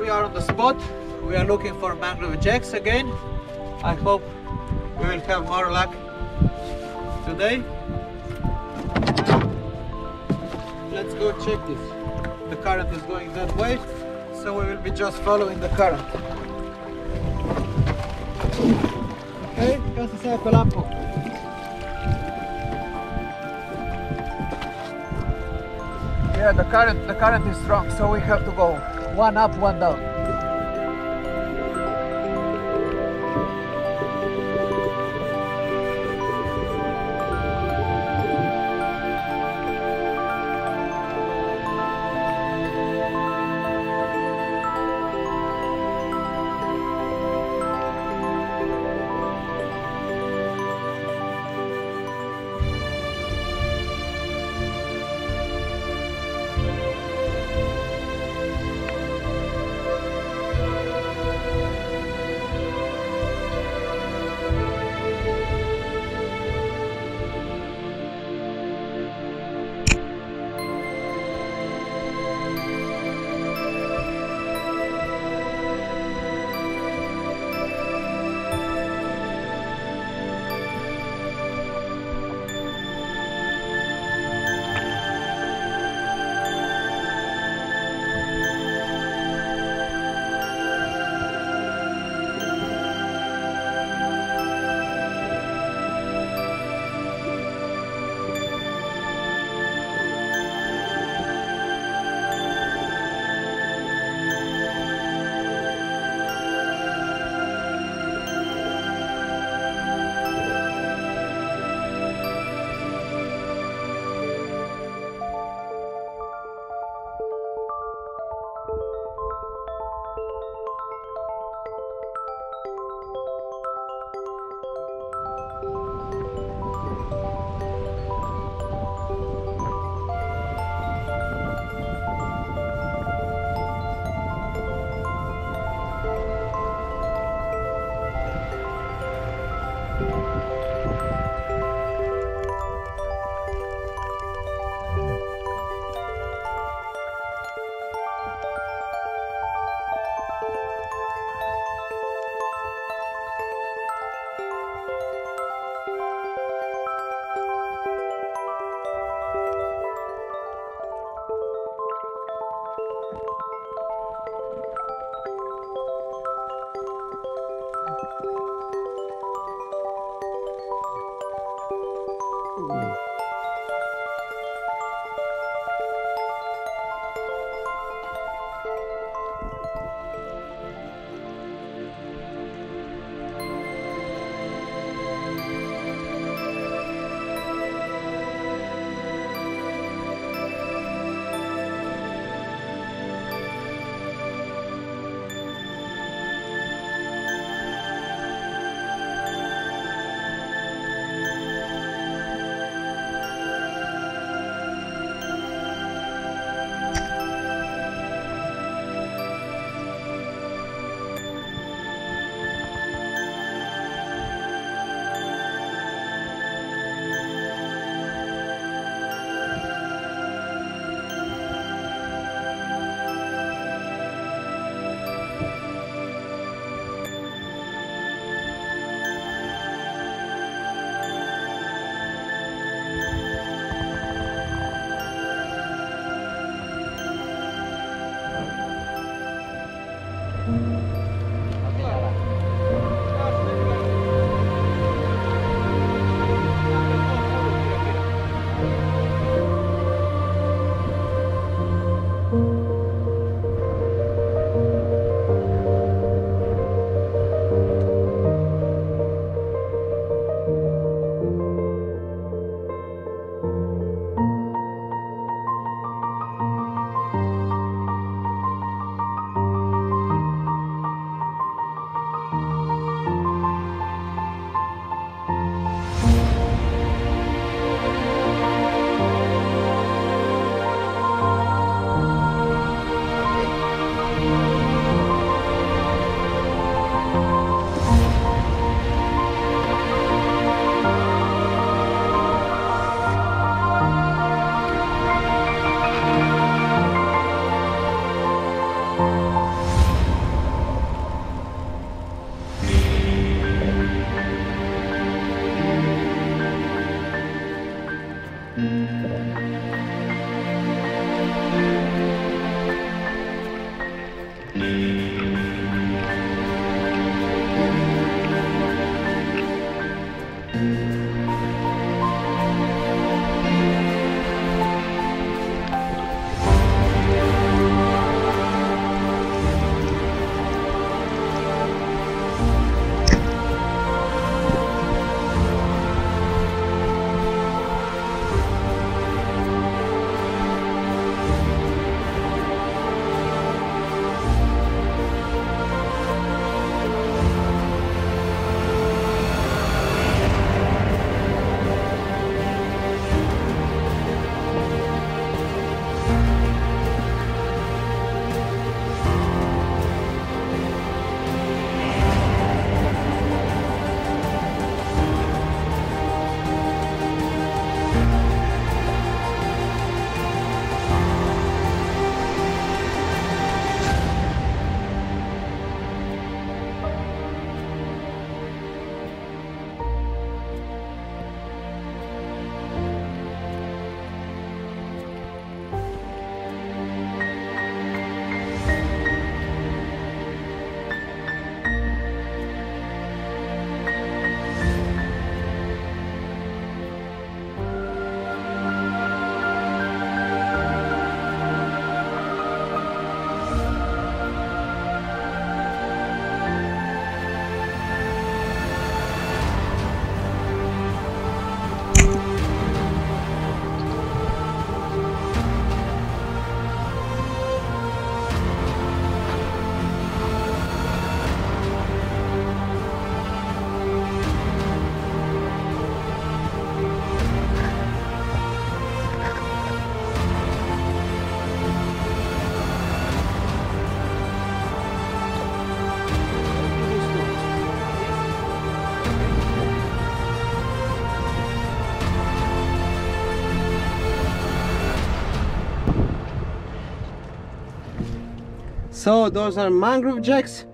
we are on the spot. We are looking for mangrove jacks again. I hope we will have more luck today. Let's go check this. The current is going that way, so we will be just following the current. Okay, casi se apre lampu. Yeah, the current is strong, so we have to go one up, one down. So those are mangrove jacks,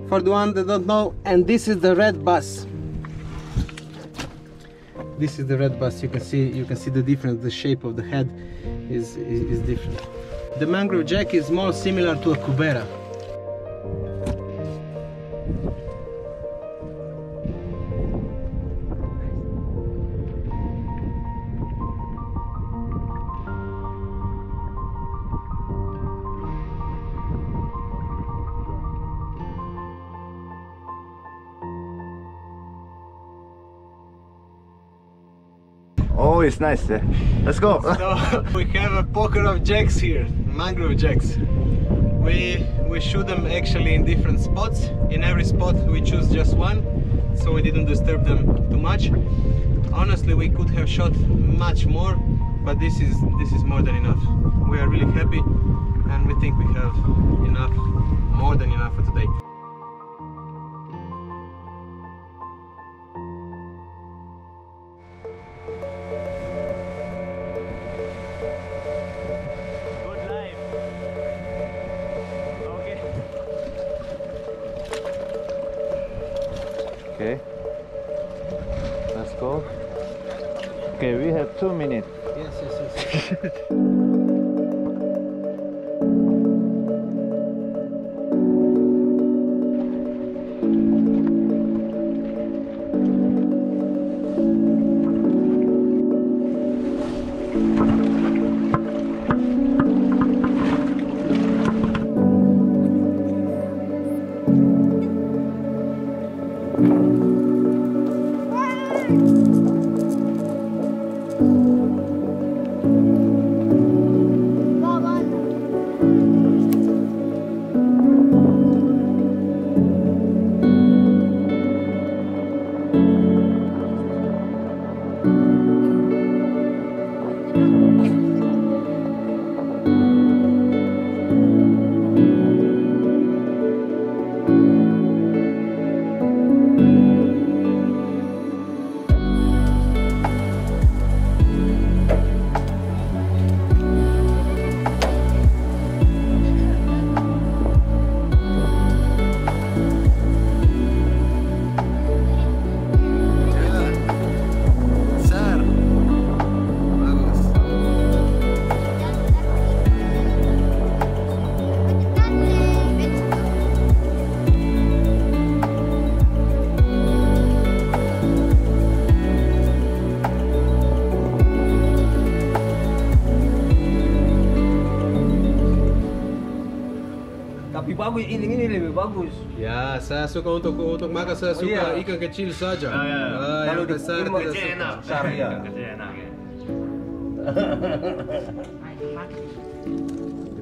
for the one that don't know, and this is the red bus. This is the red bus. You can see the difference. The shape of the head is different. The mangrove jack is more similar to a cubera. Oh, it's nice. Let's go. So we have a poker of jacks here, mangrove jacks. We shoot them actually in different spots. In every spot we choose just one, so we didn't disturb them too much. Honestly, we could have shot much more, but this is more than enough. We are really happy, and we think we have enough, more than enough for today. Okay, let's go. Okay, we have 2 minutes. Yes. bagus, ini lebih bagus. Ya, saya suka untuk makan, saya suka ikan kecil saja. Yang besar tidak suka. Besar ya.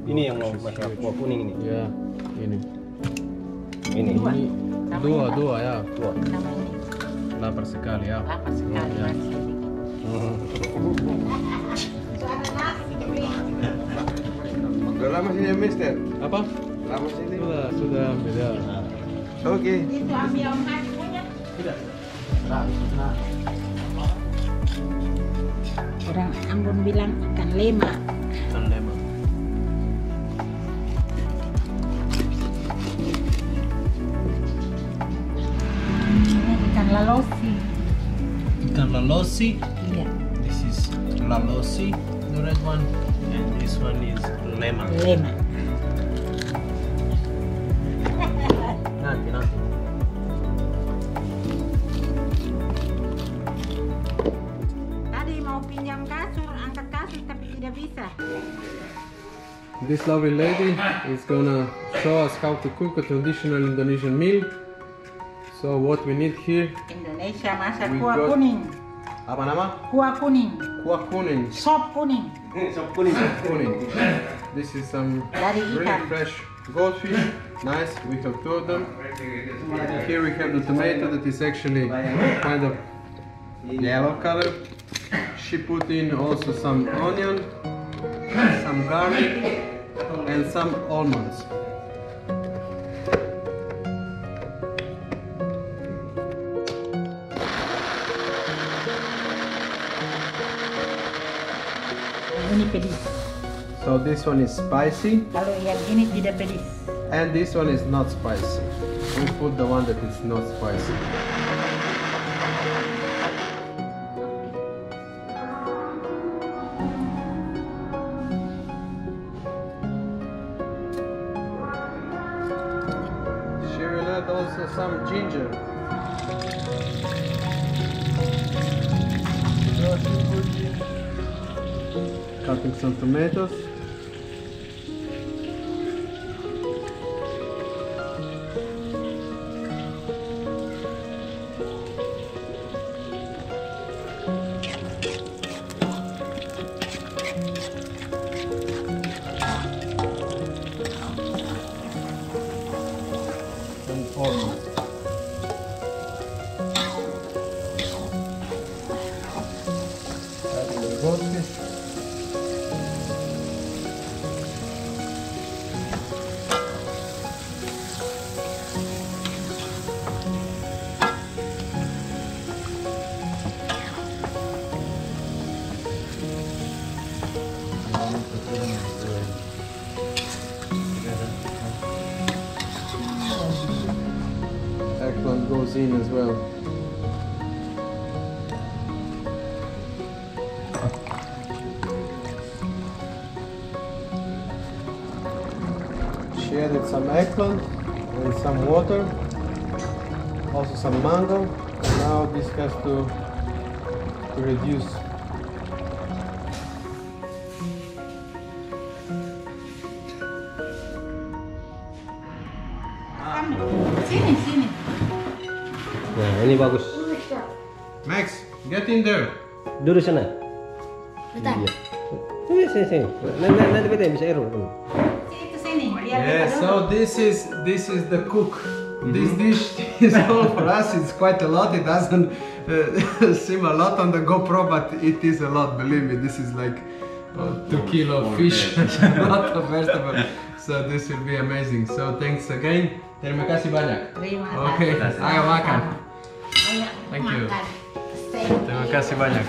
Ini yang mau masak kuah kuning ini. Ya, ini. Ini. Dua ya. Dua. Lapar sekali ya. Lapar sekali Ya. masih. Udah lama sini ya, Mister? Apa? Lama sini? Sudah beda. Oke. Itu ambil Om Haji punya. Orang Ambon bilang ikan lema. Ikan lema. Ini ikan lalosi. Ikan lalosi. Iya. This is lalosi, the red one, and this one is lema. Lema. Nanti. Tadi mau pinjam kasur, angkat kasur tapi tidak bisa. This lovely lady is gonna show us how to cook a traditional Indonesian meal. So what we need here, Indonesia masak We kuah got- kuning. apa nama? Kuah kuning. Kuah kuning. Sop kuning. Sop kuning. Kuning. This is some Dari really ikan. fresh goldfish. Nice. We have two of them. Here we have the tomato that is actually kind of yellow color. She put in also some onion, some garlic, and some almonds. Ini pedis. So this one is spicy, Kalau yang ini tidak pedis. and this one is not spicy. We put the one that is not spicy. She will add also some ginger. Cutting some tomatoes. And almonds. Adding the goldfish. Eggplant goes in as well. She added some eggplant and some water, also some mango. And now this has to reduce. Sini. Nah, ini bagus. Max, get in there. Duduk sana. Bentar. Iya. Sini. Nanti bete bisa error. Itu sini. Biar Yeah, kita so duduk. this is the cook. This dish is all for us. It's quite a lot. It doesn't seem a lot on the GoPro, but it is a lot. Believe me, this is like 2 kilo of fish, a lot of vegetables. So this will be amazing. So thanks again. Terima kasih banyak. Terima Oke, kasih. ayo makan. Ayo Thank you. makan. Terima kasih banyak.